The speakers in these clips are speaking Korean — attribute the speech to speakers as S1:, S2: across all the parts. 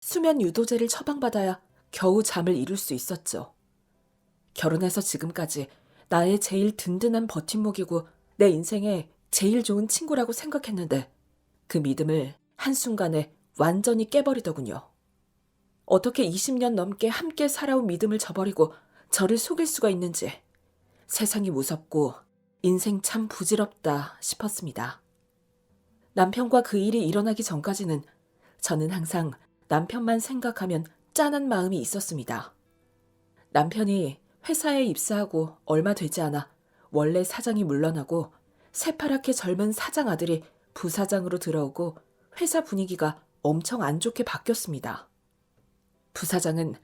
S1: 수면 유도제를 처방받아야 겨우 잠을 이룰 수 있었죠. 결혼해서 지금까지 나의 제일 든든한 버팀목이고 내 인생에 제일 좋은 친구라고 생각했는데 그 믿음을 한순간에 완전히 깨버리더군요. 어떻게 20년 넘게 함께 살아온 믿음을 저버리고 저를 속일 수가 있는지 세상이 무섭고 인생 참 부질없다 싶었습니다. 남편과 그 일이 일어나기 전까지는 저는 항상 남편만 생각하면 짠한 마음이 있었습니다. 남편이 회사에 입사하고 얼마 되지 않아 원래 사장이 물러나고 새파랗게 젊은 사장 아들이 부사장으로 들어오고 회사 분위기가 엄청 안 좋게 바뀌었습니다. 부사장은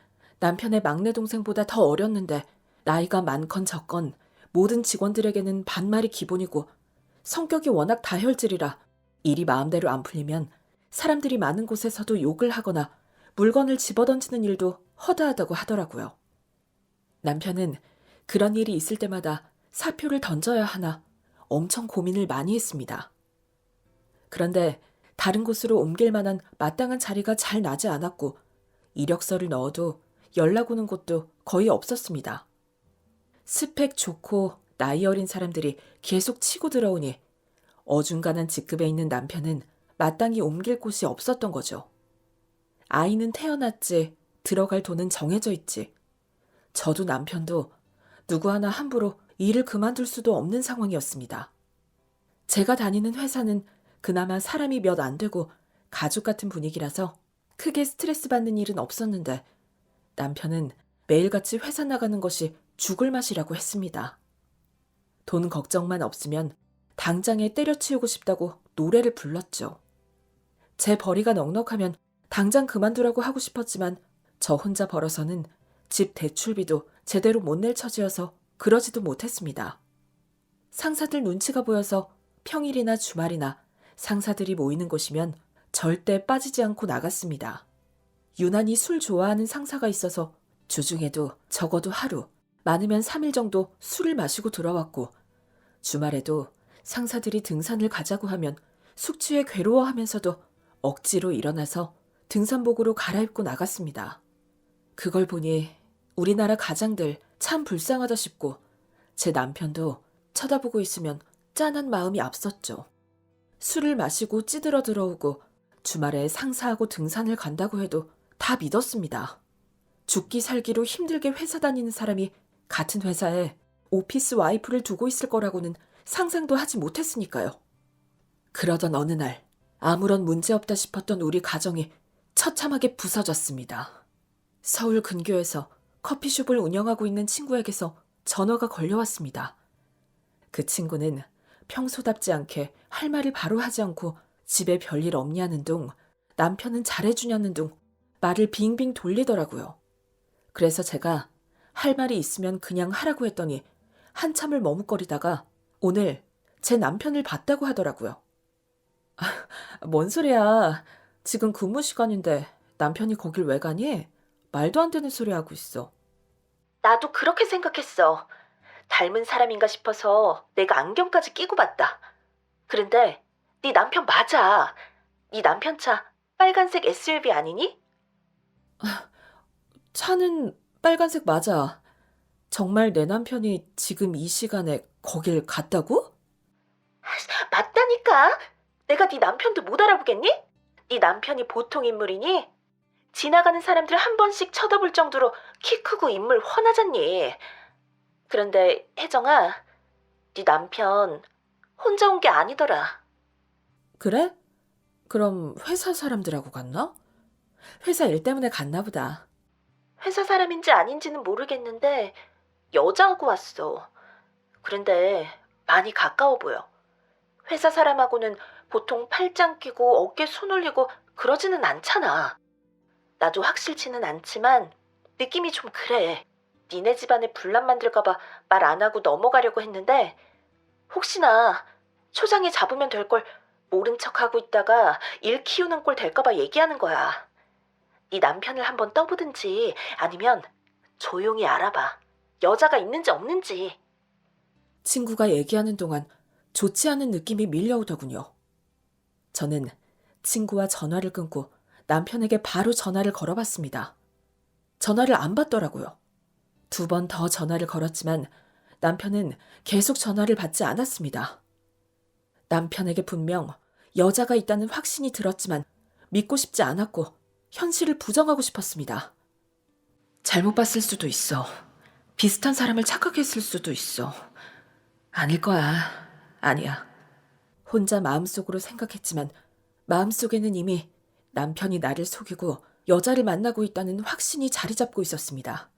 S1: 남편의 막내 동생보다 더 어렸는데 나이가 많건 적건 모든 직원들에게는 반말이 기본이고 성격이 워낙 다혈질이라 일이 마음대로 안 풀리면 사람들이 많은 곳에서도 욕을 하거나 물건을 집어던지는 일도 허다하다고 하더라고요. 남편은 그런 일이 있을 때마다 사표를 던져야 하나 엄청 고민을 많이 했습니다. 그런데 다른 곳으로 옮길 만한 마땅한 자리가 잘 나지 않았고 이력서를 넣어도 연락 오는 곳도 거의 없었습니다. 스펙 좋고 나이 어린 사람들이 계속 치고 들어오니 어중간한 직급에 있는 남편은 마땅히 옮길 곳이 없었던 거죠. 아이는 태어났지, 들어갈 돈은 정해져 있지. 저도 남편도 누구 하나 함부로 일을 그만둘 수도 없는 상황이었습니다. 제가 다니는 회사는 그나마 사람이 몇 안 되고 가족 같은 분위기라서 크게 스트레스 받는 일은 없었는데 남편은 매일같이 회사 나가는 것이 죽을 맛이라고 했습니다. 돈 걱정만 없으면 당장에 때려치우고 싶다고 노래를 불렀죠. 제 벌이가 넉넉하면 당장 그만두라고 하고 싶었지만 저 혼자 벌어서는 집 대출비도 제대로 못 낼 처지여서 그러지도 못했습니다. 상사들 눈치가 보여서 평일이나 주말이나 상사들이 모이는 곳이면 절대 빠지지 않고 나갔습니다. 유난히 술 좋아하는 상사가 있어서 주중에도 적어도 하루, 많으면 3일 정도 술을 마시고 돌아왔고 주말에도 상사들이 등산을 가자고 하면 숙취에 괴로워하면서도 억지로 일어나서 등산복으로 갈아입고 나갔습니다. 그걸 보니 우리나라 가장들 참 불쌍하다 싶고 제 남편도 쳐다보고 있으면 짠한 마음이 앞섰죠. 술을 마시고 찌들어 들어오고 주말에 상사하고 등산을 간다고 해도 다 믿었습니다. 죽기 살기로 힘들게 회사 다니는 사람이 같은 회사에 오피스 와이프를 두고 있을 거라고는 상상도 하지 못했으니까요. 그러던 어느 날 아무런 문제 없다 싶었던 우리 가정이 처참하게 부서졌습니다. 서울 근교에서 커피숍을 운영하고 있는 친구에게서 전화가 걸려왔습니다. 그 친구는 평소답지 않게 할 말을 바로 하지 않고 집에 별일 없냐는 둥, 남편은 잘해주냐는 둥 말을 빙빙 돌리더라고요. 그래서 제가 할 말이 있으면 그냥 하라고 했더니 한참을 머뭇거리다가 오늘 제 남편을 봤다고 하더라고요. 뭔 소리야. 지금 근무 시간인데 남편이 거길 왜 가니? 말도 안 되는 소리 하고 있어.
S2: 나도 그렇게 생각했어. 닮은 사람인가 싶어서 내가 안경까지 끼고 봤다. 그런데 네 남편 맞아. 네 남편 차 빨간색 SUV 아니니?
S1: 차는 빨간색 맞아. 정말 내 남편이 지금 이 시간에 거길 갔다고?
S2: 맞다니까. 내가 네 남편도 못 알아보겠니? 네 남편이 보통 인물이니? 지나가는 사람들 한 번씩 쳐다볼 정도로 키 크고 인물 훤하잖니. 그런데 혜정아, 네 남편 혼자 온 게 아니더라.
S1: 그래? 그럼 회사 사람들하고 갔나? 회사 일 때문에 갔나 보다.
S2: 회사 사람인지 아닌지는 모르겠는데 여자하고 왔어. 그런데 많이 가까워 보여. 회사 사람하고는 보통 팔짱 끼고 어깨 손 올리고 그러지는 않잖아. 나도 확실치는 않지만 느낌이 좀 그래. 니네 집안에 분란 만들까봐 말 안 하고 넘어가려고 했는데 혹시나 초장에 잡으면 될 걸 모른 척하고 있다가 일 키우는 꼴 될까봐 얘기하는 거야. 네 남편을 한번 떠보든지 아니면 조용히 알아봐. 여자가 있는지 없는지.
S1: 친구가 얘기하는 동안 좋지 않은 느낌이 밀려오더군요. 저는 친구와 전화를 끊고 남편에게 바로 전화를 걸어봤습니다. 전화를 안 받더라고요. 2번 더 전화를 걸었지만 남편은 계속 전화를 받지 않았습니다. 남편에게 분명 여자가 있다는 확신이 들었지만 믿고 싶지 않았고 현실을 부정하고 싶었습니다. 잘못 봤을 수도 있어. 비슷한 사람을 착각했을 수도 있어. 아닐 거야. 아니야. 혼자 마음속으로 생각했지만 마음속에는 이미 남편이 나를 속이고 여자를 만나고 있다는 확신이 자리 잡고 있었습니다.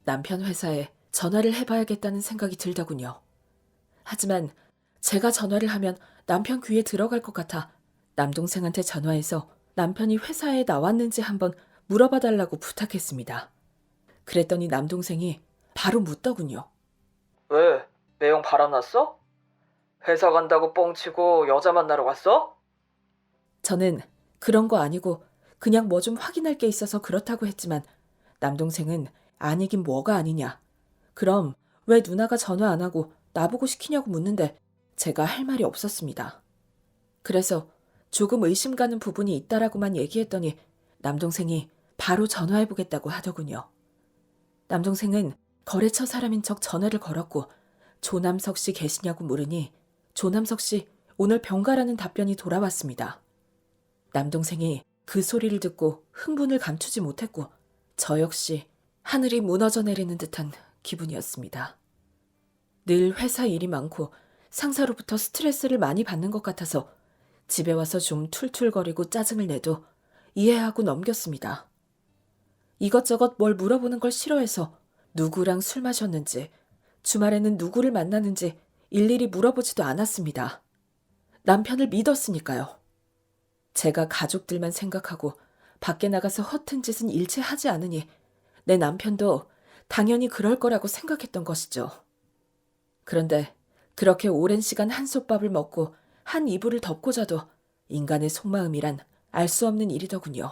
S1: 남편 회사에 전화를 해봐야겠다는 생각이 들더군요. 하지만 제가 전화를 하면 남편 귀에 들어갈 것 같아 남동생한테 전화해서 남편이 회사에 나왔는지 한번 물어봐달라고 부탁했습니다. 그랬더니 남동생이 바로 묻더군요.
S3: 왜? 매형 바람났어? 회사 간다고 뻥치고 여자 만나러 갔어?
S1: 저는 그런 거 아니고 그냥 뭐 좀 확인할 게 있어서 그렇다고 했지만 남동생은 아니긴 뭐가 아니냐. 그럼 왜 누나가 전화 안 하고 나보고 시키냐고 묻는데 제가 할 말이 없었습니다. 그래서 조금 의심 가는 부분이 있다라고만 얘기했더니 남동생이 바로 전화해보겠다고 하더군요. 남동생은 거래처 사람인 척 전화를 걸었고 조남석 씨 계시냐고 물으니 조남석 씨 오늘 병가라는 답변이 돌아왔습니다. 남동생이 그 소리를 듣고 흥분을 감추지 못했고 저 역시 하늘이 무너져 내리는 듯한 기분이었습니다. 늘 회사 일이 많고 상사로부터 스트레스를 많이 받는 것 같아서 집에 와서 좀 툴툴거리고 짜증을 내도 이해하고 넘겼습니다. 이것저것 뭘 물어보는 걸 싫어해서 누구랑 술 마셨는지, 주말에는 누구를 만나는지 일일이 물어보지도 않았습니다. 남편을 믿었으니까요. 제가 가족들만 생각하고 밖에 나가서 허튼 짓은 일체 하지 않으니 내 남편도 당연히 그럴 거라고 생각했던 것이죠. 그런데 그렇게 오랜 시간 한솥밥을 먹고 한 이불을 덮고 자도 인간의 속마음이란 알 수 없는 일이더군요.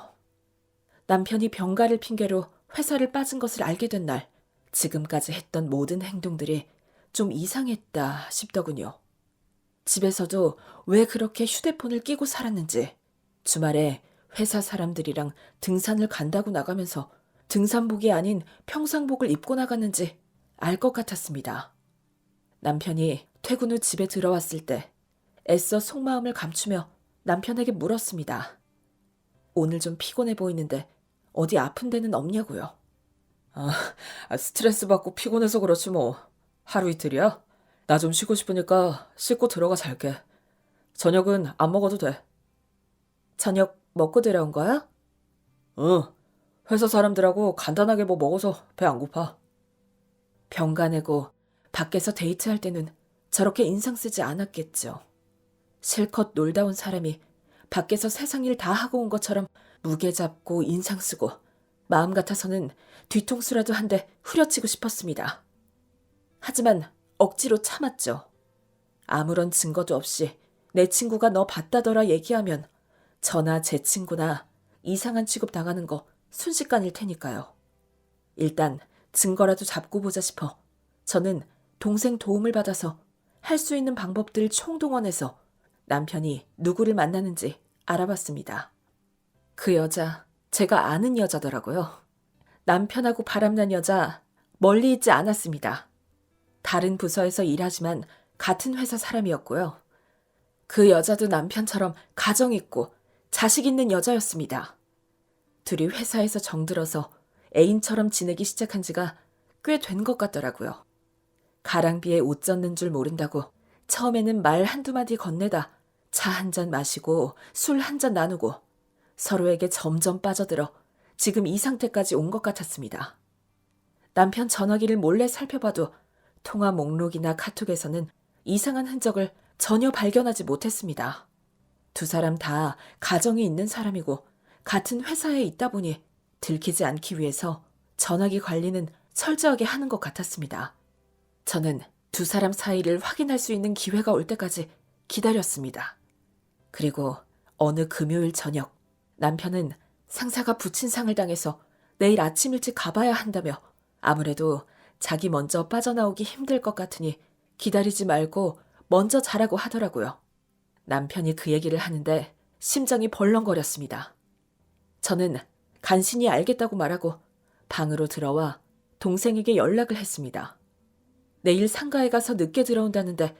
S1: 남편이 병가를 핑계로 회사를 빠진 것을 알게 된 날, 지금까지 했던 모든 행동들이 좀 이상했다 싶더군요. 집에서도 왜 그렇게 휴대폰을 끼고 살았는지, 주말에 회사 사람들이랑 등산을 간다고 나가면서 등산복이 아닌 평상복을 입고 나갔는지 알 것 같았습니다. 남편이 퇴근 후 집에 들어왔을 때 애써 속마음을 감추며 남편에게 물었습니다. 오늘 좀 피곤해 보이는데 어디 아픈 데는 없냐고요. 스트레스 받고 피곤해서 그렇지 뭐. 하루 이틀이야? 나 좀 쉬고 싶으니까 씻고 들어가 잘게. 저녁은 안 먹어도 돼. 저녁 먹고 들어온 거야? 응. 회사 사람들하고 간단하게 뭐 먹어서 배 안 고파. 병가 내고 밖에서 데이트할 때는 저렇게 인상 쓰지 않았겠죠. 실컷 놀다 온 사람이 밖에서 세상 일 다 하고 온 것처럼 무게 잡고 인상 쓰고 마음 같아서는 뒤통수라도 한 대 후려치고 싶었습니다. 하지만 억지로 참았죠. 아무런 증거도 없이 내 친구가 너 봤다더라 얘기하면 저나 제 친구나 이상한 취급 당하는 거 순식간일 테니까요. 일단 증거라도 잡고 보자 싶어 저는 동생 도움을 받아서 할 수 있는 방법들 총동원해서 남편이 누구를 만나는지 알아봤습니다. 그 여자, 제가 아는 여자더라고요. 남편하고 바람난 여자 멀리 있지 않았습니다. 다른 부서에서 일하지만 같은 회사 사람이었고요. 그 여자도 남편처럼 가정 있고 자식 있는 여자였습니다. 둘이 회사에서 정들어서 애인처럼 지내기 시작한 지가 꽤 된 것 같더라고요. 가랑비에 옷 젖는 줄 모른다고 처음에는 말 한두 마디 건네다 차 한 잔 마시고 술 한 잔 나누고 서로에게 점점 빠져들어 지금 이 상태까지 온 것 같았습니다. 남편 전화기를 몰래 살펴봐도 통화 목록이나 카톡에서는 이상한 흔적을 전혀 발견하지 못했습니다. 두 사람 다 가정이 있는 사람이고 같은 회사에 있다 보니 들키지 않기 위해서 전화기 관리는 철저하게 하는 것 같았습니다. 저는 두 사람 사이를 확인할 수 있는 기회가 올 때까지 기다렸습니다. 그리고 어느 금요일 저녁 남편은 상사가 붙인 상을 당해서 내일 아침 일찍 가봐야 한다며 아무래도 자기 먼저 빠져나오기 힘들 것 같으니 기다리지 말고 먼저 자라고 하더라고요. 남편이 그 얘기를 하는데 심장이 벌렁거렸습니다. 저는 간신히 알겠다고 말하고 방으로 들어와 동생에게 연락을 했습니다. 내일 상가에 가서 늦게 들어온다는데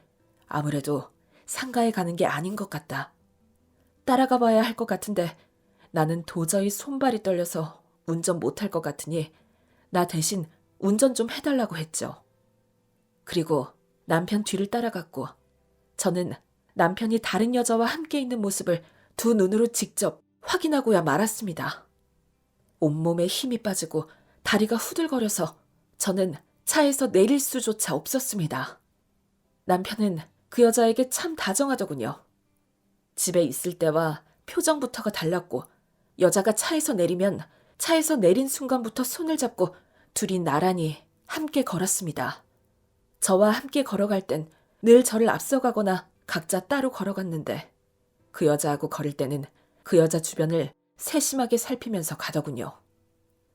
S1: 아무래도 상가에 가는 게 아닌 것 같다. 따라가 봐야 할 것 같은데 나는 도저히 손발이 떨려서 운전 못할 것 같으니 나 대신 운전 좀 해달라고 했죠. 그리고 남편 뒤를 따라갔고 저는 남편이 다른 여자와 함께 있는 모습을 두 눈으로 직접 확인하고야 말았습니다. 온몸에 힘이 빠지고 다리가 후들거려서 저는 차에서 내릴 수조차 없었습니다. 남편은 그 여자에게 참 다정하더군요. 집에 있을 때와 표정부터가 달랐고 여자가 차에서 내리면 차에서 내린 순간부터 손을 잡고 둘이 나란히 함께 걸었습니다. 저와 함께 걸어갈 땐 늘 저를 앞서가거나 각자 따로 걸어갔는데 그 여자하고 걸을 때는 그 여자 주변을 세심하게 살피면서 가더군요.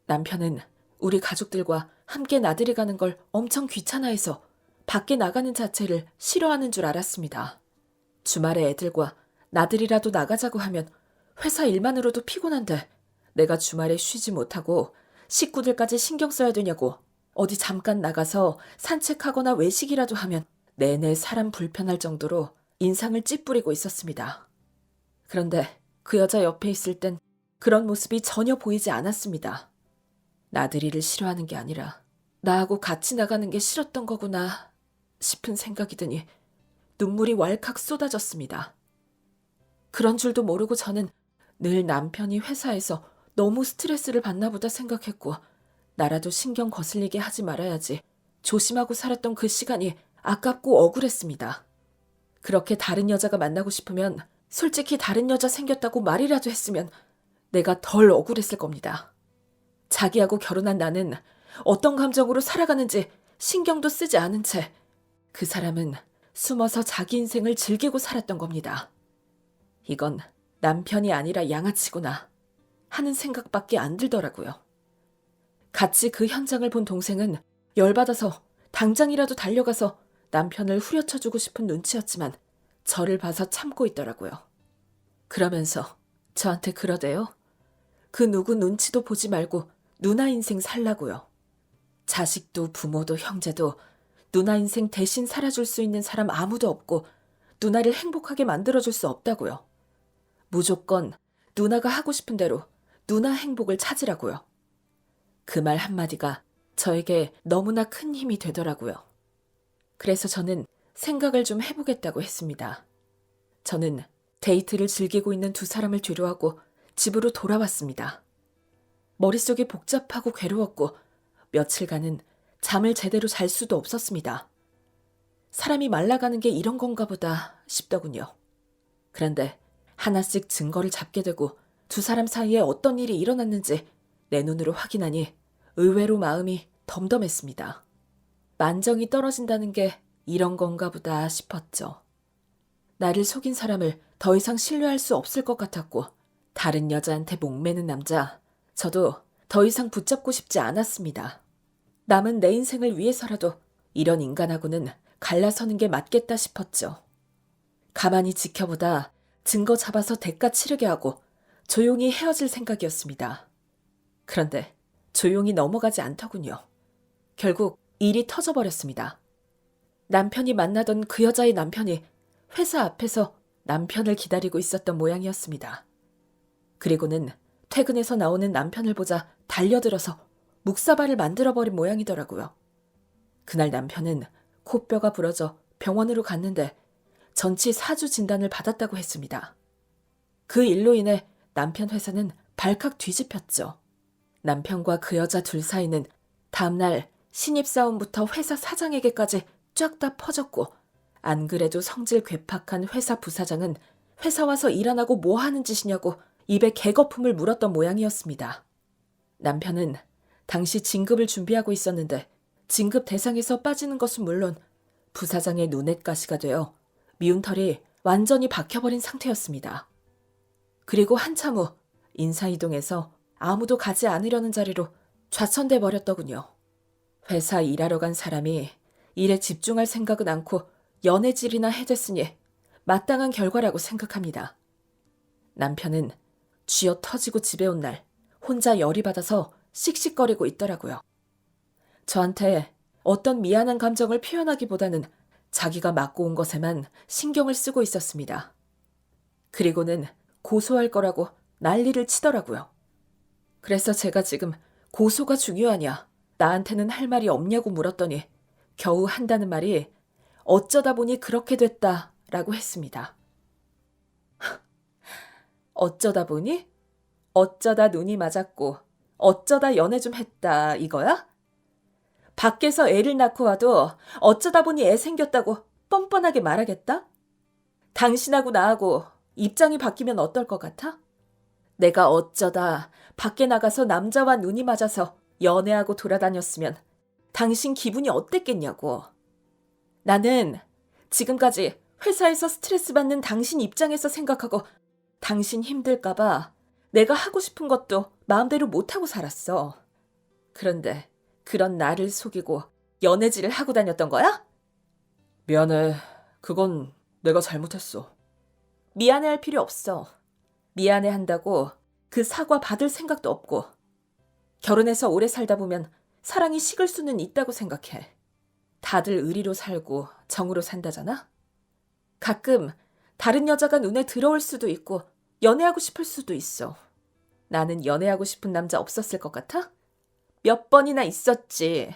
S1: 남편은 우리 가족들과 함께 나들이 가는 걸 엄청 귀찮아해서 밖에 나가는 자체를 싫어하는 줄 알았습니다. 주말에 애들과 나들이라도 나가자고 하면 회사 일만으로도 피곤한데 내가 주말에 쉬지 못하고 식구들까지 신경 써야 되냐고 어디 잠깐 나가서 산책하거나 외식이라도 하면 내내 사람 불편할 정도로 인상을 찌푸리고 있었습니다. 그런데 그 여자 옆에 있을 땐 그런 모습이 전혀 보이지 않았습니다. 나들이를 싫어하는 게 아니라 나하고 같이 나가는 게 싫었던 거구나 싶은 생각이 드니 눈물이 왈칵 쏟아졌습니다. 그런 줄도 모르고 저는 늘 남편이 회사에서 너무 스트레스를 받나 보다 생각했고 나라도 신경 거슬리게 하지 말아야지 조심하고 살았던 그 시간이 아깝고 억울했습니다. 그렇게 다른 여자가 만나고 싶으면 솔직히 다른 여자 생겼다고 말이라도 했으면 내가 덜 억울했을 겁니다. 자기하고 결혼한 나는 어떤 감정으로 살아가는지 신경도 쓰지 않은 채 그 사람은 숨어서 자기 인생을 즐기고 살았던 겁니다. 이건 남편이 아니라 양아치구나 하는 생각밖에 안 들더라고요. 같이 그 현장을 본 동생은 열받아서 당장이라도 달려가서 남편을 후려쳐주고 싶은 눈치였지만 저를 봐서 참고 있더라고요. 그러면서 저한테 그러대요. 그 누구 눈치도 보지 말고 누나 인생 살라고요. 자식도 부모도 형제도 누나 인생 대신 살아줄 수 있는 사람 아무도 없고 누나를 행복하게 만들어줄 수 없다고요. 무조건 누나가 하고 싶은 대로 누나 행복을 찾으라고요. 그 말 한마디가 저에게 너무나 큰 힘이 되더라고요. 그래서 저는 생각을 좀 해보겠다고 했습니다. 저는 데이트를 즐기고 있는 두 사람을 뒤로하고 집으로 돌아왔습니다. 머릿속이 복잡하고 괴로웠고 며칠간은 잠을 제대로 잘 수도 없었습니다. 사람이 말라가는 게 이런 건가 보다 싶더군요. 그런데 하나씩 증거를 잡게 되고 두 사람 사이에 어떤 일이 일어났는지 내 눈으로 확인하니 의외로 마음이 덤덤했습니다. 만정이 떨어진다는 게 이런 건가 보다 싶었죠. 나를 속인 사람을 더 이상 신뢰할 수 없을 것 같았고 다른 여자한테 목매는 남자, 저도 더 이상 붙잡고 싶지 않았습니다. 남은 내 인생을 위해서라도 이런 인간하고는 갈라서는 게 맞겠다 싶었죠. 가만히 지켜보다 증거 잡아서 대가 치르게 하고 조용히 헤어질 생각이었습니다. 그런데 조용히 넘어가지 않더군요. 결국 일이 터져버렸습니다. 남편이 만나던 그 여자의 남편이 회사 앞에서 남편을 기다리고 있었던 모양이었습니다. 그리고는 퇴근해서 나오는 남편을 보자 달려들어서 묵사발을 만들어버린 모양이더라고요. 그날 남편은 코뼈가 부러져 병원으로 갔는데 전치 4주 진단을 받았다고 했습니다. 그 일로 인해 남편 회사는 발칵 뒤집혔죠. 남편과 그 여자 둘 사이는 다음날 신입사원부터 회사 사장에게까지 쫙 다 퍼졌고 안 그래도 성질 괴팍한 회사 부사장은 회사 와서 일 안 하고 뭐 하는 짓이냐고 입에 개거품을 물었던 모양이었습니다. 남편은 당시 진급을 준비하고 있었는데 진급 대상에서 빠지는 것은 물론 부사장의 눈엣 가시가 되어 미운 털이 완전히 박혀버린 상태였습니다. 그리고 한참 후 인사이동해서 아무도 가지 않으려는 자리로 좌천돼 버렸더군요. 회사 일하러 간 사람이 일에 집중할 생각은 않고 연애질이나 해댔으니 마땅한 결과라고 생각합니다. 남편은 쥐어 터지고 집에 온 날 혼자 열이 받아서 씩씩거리고 있더라고요. 저한테 어떤 미안한 감정을 표현하기보다는 자기가 맡고 온 것에만 신경을 쓰고 있었습니다. 그리고는 고소할 거라고 난리를 치더라고요. 그래서 제가 지금 고소가 중요하냐, 나한테는 할 말이 없냐고 물었더니 겨우 한다는 말이 어쩌다 보니 그렇게 됐다라고 했습니다. 어쩌다 보니? 어쩌다 눈이 맞았고 어쩌다 연애 좀 했다 이거야? 밖에서 애를 낳고 와도 어쩌다 보니 애 생겼다고 뻔뻔하게 말하겠다? 당신하고 나하고 입장이 바뀌면 어떨 것 같아? 내가 어쩌다 밖에 나가서 남자와 눈이 맞아서 연애하고 돌아다녔으면 당신 기분이 어땠겠냐고. 나는 지금까지 회사에서 스트레스 받는 당신 입장에서 생각하고 당신 힘들까봐 내가 하고 싶은 것도 마음대로 못하고 살았어. 그런데 그런 나를 속이고 연애질을 하고 다녔던 거야?
S3: 미안해. 그건 내가 잘못했어.
S1: 미안해할 필요 없어. 미안해한다고 그 사과 받을 생각도 없고. 결혼해서 오래 살다 보면 사랑이 식을 수는 있다고 생각해. 다들 의리로 살고 정으로 산다잖아? 가끔 다른 여자가 눈에 들어올 수도 있고 연애하고 싶을 수도 있어. 나는 연애하고 싶은 남자 없었을 것 같아? 몇 번이나 있었지.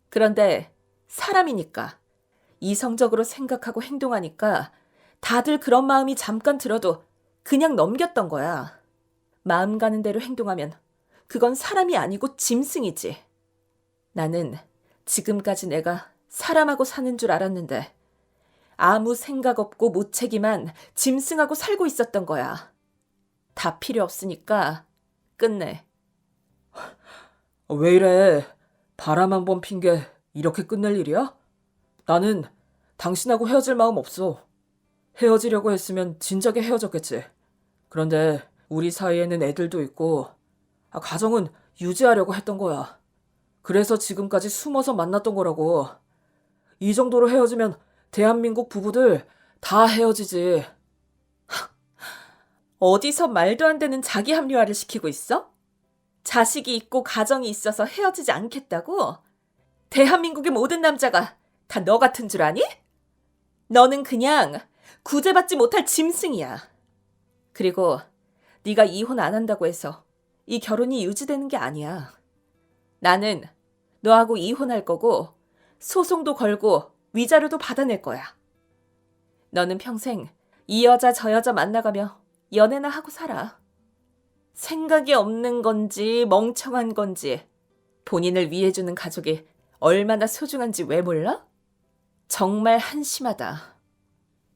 S1: 그런데 사람이니까, 이성적으로 생각하고 행동하니까 다들 그런 마음이 잠깐 들어도 그냥 넘겼던 거야. 마음 가는 대로 행동하면 그건 사람이 아니고 짐승이지. 나는 지금까지 내가 사람하고 사는 줄 알았는데 아무 생각 없고 무책임한 짐승하고 살고 있었던 거야. 다 필요 없으니까 끝내.
S3: 왜 이래? 바람 한 번 핀 게 이렇게 끝낼 일이야? 나는 당신하고 헤어질 마음 없어. 헤어지려고 했으면 진작에 헤어졌겠지. 그런데 우리 사이에는 애들도 있고 가정은 유지하려고 했던 거야. 그래서 지금까지 숨어서 만났던 거라고. 이 정도로 헤어지면 대한민국 부부들 다 헤어지지.
S1: 어디서 말도 안 되는 자기 합리화를 시키고 있어? 자식이 있고 가정이 있어서 헤어지지 않겠다고? 대한민국의 모든 남자가 다 너 같은 줄 아니? 너는 그냥 구제받지 못할 짐승이야. 그리고 네가 이혼 안 한다고 해서 이 결혼이 유지되는 게 아니야. 나는 너하고 이혼할 거고 소송도 걸고 위자료도 받아낼 거야. 너는 평생 이 여자 저 여자 만나가며 연애나 하고 살아. 생각이 없는 건지 멍청한 건지 본인을 위해주는 가족이 얼마나 소중한지 왜 몰라? 정말 한심하다.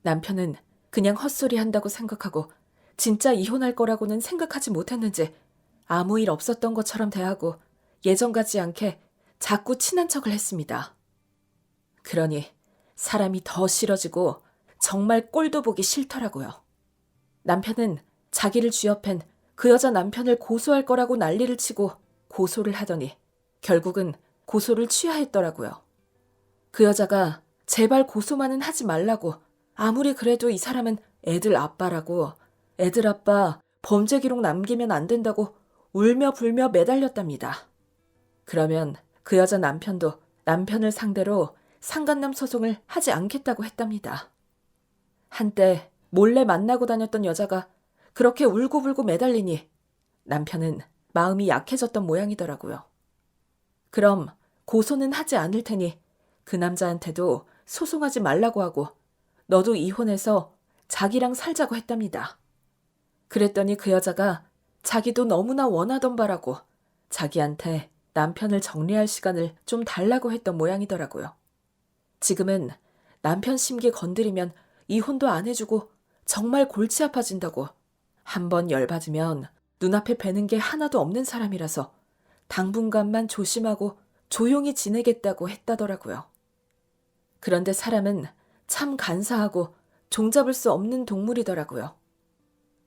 S1: 남편은 그냥 헛소리 한다고 생각하고 진짜 이혼할 거라고는 생각하지 못했는지 아무 일 없었던 것처럼 대하고 예전 같지 않게 자꾸 친한 척을 했습니다. 그러니 사람이 더 싫어지고 정말 꼴도 보기 싫더라고요. 남편은 자기를 쥐어팬 그 여자 남편을 고소할 거라고 난리를 치고 고소를 하더니 결국은 고소를 취하했더라고요. 그 여자가 제발 고소만은 하지 말라고, 아무리 그래도 이 사람은 애들 아빠라고, 애들 아빠 범죄 기록 남기면 안 된다고 울며 불며 매달렸답니다. 그러면 그 여자 남편도 남편을 상대로 상간남 소송을 하지 않겠다고 했답니다. 한때 몰래 만나고 다녔던 여자가 그렇게 울고불고 매달리니 남편은 마음이 약해졌던 모양이더라고요. 그럼 고소는 하지 않을 테니 그 남자한테도 소송하지 말라고 하고 너도 이혼해서 자기랑 살자고 했답니다. 그랬더니 그 여자가 자기도 너무나 원하던 바라고 자기한테 남편을 정리할 시간을 좀 달라고 했던 모양이더라고요. 지금은 남편 심기 건드리면 이혼도 안 해주고 정말 골치 아파진다고, 한번 열받으면 눈앞에 뵈는 게 하나도 없는 사람이라서 당분간만 조심하고 조용히 지내겠다고 했다더라고요. 그런데 사람은 참 간사하고 종잡을 수 없는 동물이더라고요.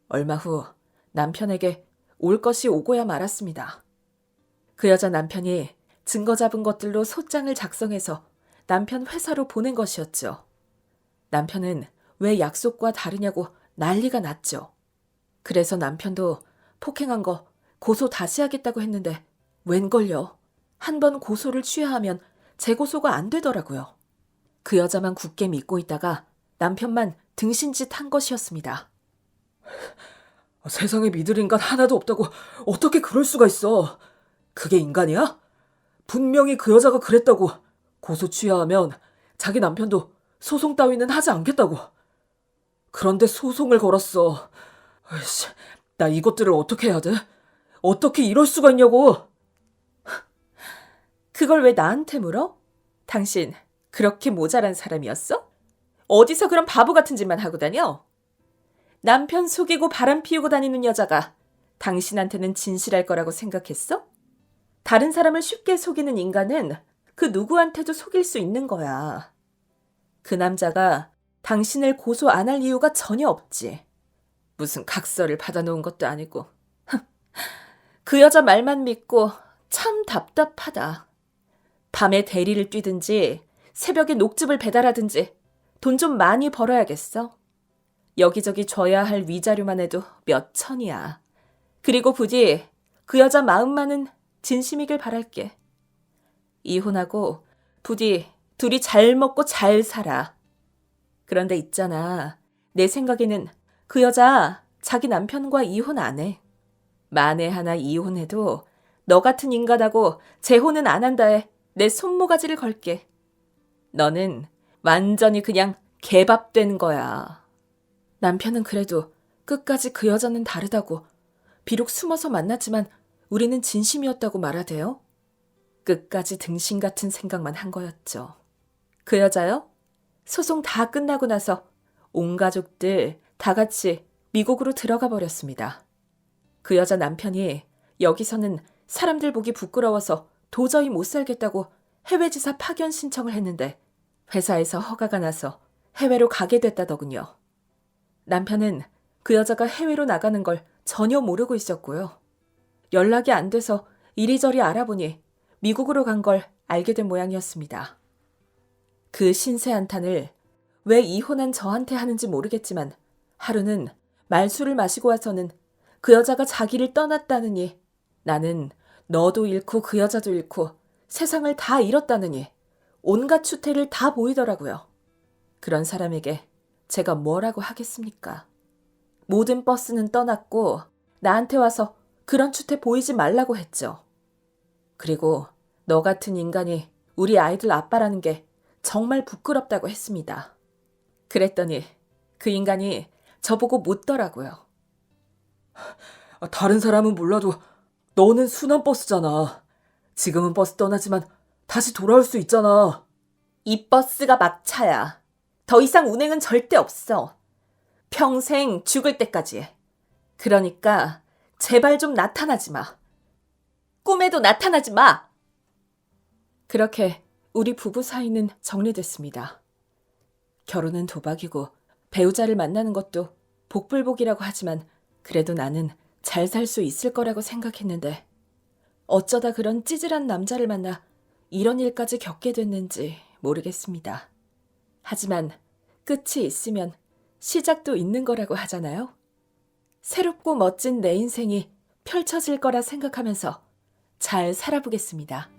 S1: 얼마 후 남편에게 올 것이 오고야 말았습니다. 그 여자 남편이 증거 잡은 것들로 소장을 작성해서 남편 회사로 보낸 것이었죠. 남편은 왜 약속과 다르냐고 난리가 났죠. 그래서 남편도 폭행한 거 고소 다시 하겠다고 했는데 웬걸요. 한 번 고소를 취하하면 재고소가 안 되더라고요. 그 여자만 굳게 믿고 있다가 남편만 등신짓 한 것이었습니다.
S3: 세상에 믿을 인간 하나도 없다고 어떻게 그럴 수가 있어? 그게 인간이야? 분명히 그 여자가 그랬다고. 고소 취하하면 자기 남편도 소송 따위는 하지 않겠다고. 그런데 소송을 걸었어. 아이씨, 나 이것들을 어떻게 해야 돼? 어떻게 이럴 수가 있냐고.
S1: 그걸 왜 나한테 물어? 당신 그렇게 모자란 사람이었어? 어디서 그런 바보 같은 짓만 하고 다녀? 남편 속이고 바람 피우고 다니는 여자가 당신한테는 진실할 거라고 생각했어? 다른 사람을 쉽게 속이는 인간은 그 누구한테도 속일 수 있는 거야. 그 남자가 당신을 고소 안 할 이유가 전혀 없지. 무슨 각서를 받아놓은 것도 아니고. 그 여자 말만 믿고 참 답답하다. 밤에 대리를 뛰든지 새벽에 녹즙을 배달하든지 돈 좀 많이 벌어야겠어. 여기저기 줘야 할 위자료만 해도 몇 천이야. 그리고 부디 그 여자 마음만은 진심이길 바랄게. 이혼하고 부디 둘이 잘 먹고 잘 살아. 그런데 있잖아. 내 생각에는 그 여자 자기 남편과 이혼 안 해. 만에 하나 이혼해도 너 같은 인간하고 재혼은 안 한다에 내 손모가지를 걸게. 너는 완전히 그냥 개밥된 거야. 남편은 그래도 끝까지 그 여자는 다르다고, 비록 숨어서 만났지만 우리는 진심이었다고 말하대요. 끝까지 등신 같은 생각만 한 거였죠. 그 여자요? 소송 다 끝나고 나서 온 가족들 다 같이 미국으로 들어가 버렸습니다. 그 여자 남편이 여기서는 사람들 보기 부끄러워서 도저히 못 살겠다고 해외지사 파견 신청을 했는데 회사에서 허가가 나서 해외로 가게 됐다더군요. 남편은 그 여자가 해외로 나가는 걸 전혀 모르고 있었고요. 연락이 안 돼서 이리저리 알아보니 미국으로 간 걸 알게 된 모양이었습니다. 그 신세 한탄을 왜 이혼한 저한테 하는지 모르겠지만 하루는 말술을 마시고 와서는 그 여자가 자기를 떠났다느니, 나는 너도 잃고 그 여자도 잃고 세상을 다 잃었다느니 온갖 추태를 다 보이더라고요. 그런 사람에게 제가 뭐라고 하겠습니까? 모든 버스는 떠났고 나한테 와서 그런 추태 보이지 말라고 했죠. 그리고 너 같은 인간이 우리 아이들 아빠라는 게 정말 부끄럽다고 했습니다. 그랬더니 그 인간이 저보고 묻더라고요.
S3: 다른 사람은 몰라도 너는 순환 버스잖아. 지금은 버스 떠나지만 다시 돌아올 수 있잖아.
S1: 이 버스가 막차야. 더 이상 운행은 절대 없어. 평생 죽을 때까지. 그러니까 제발 좀 나타나지 마. 꿈에도 나타나지 마. 그렇게 우리 부부 사이는 정리됐습니다. 결혼은 도박이고 배우자를 만나는 것도 복불복이라고 하지만 그래도 나는 잘 살 수 있을 거라고 생각했는데 어쩌다 그런 찌질한 남자를 만나 이런 일까지 겪게 됐는지 모르겠습니다. 하지만 끝이 있으면 시작도 있는 거라고 하잖아요. 새롭고 멋진 내 인생이 펼쳐질 거라 생각하면서 잘 살아보겠습니다.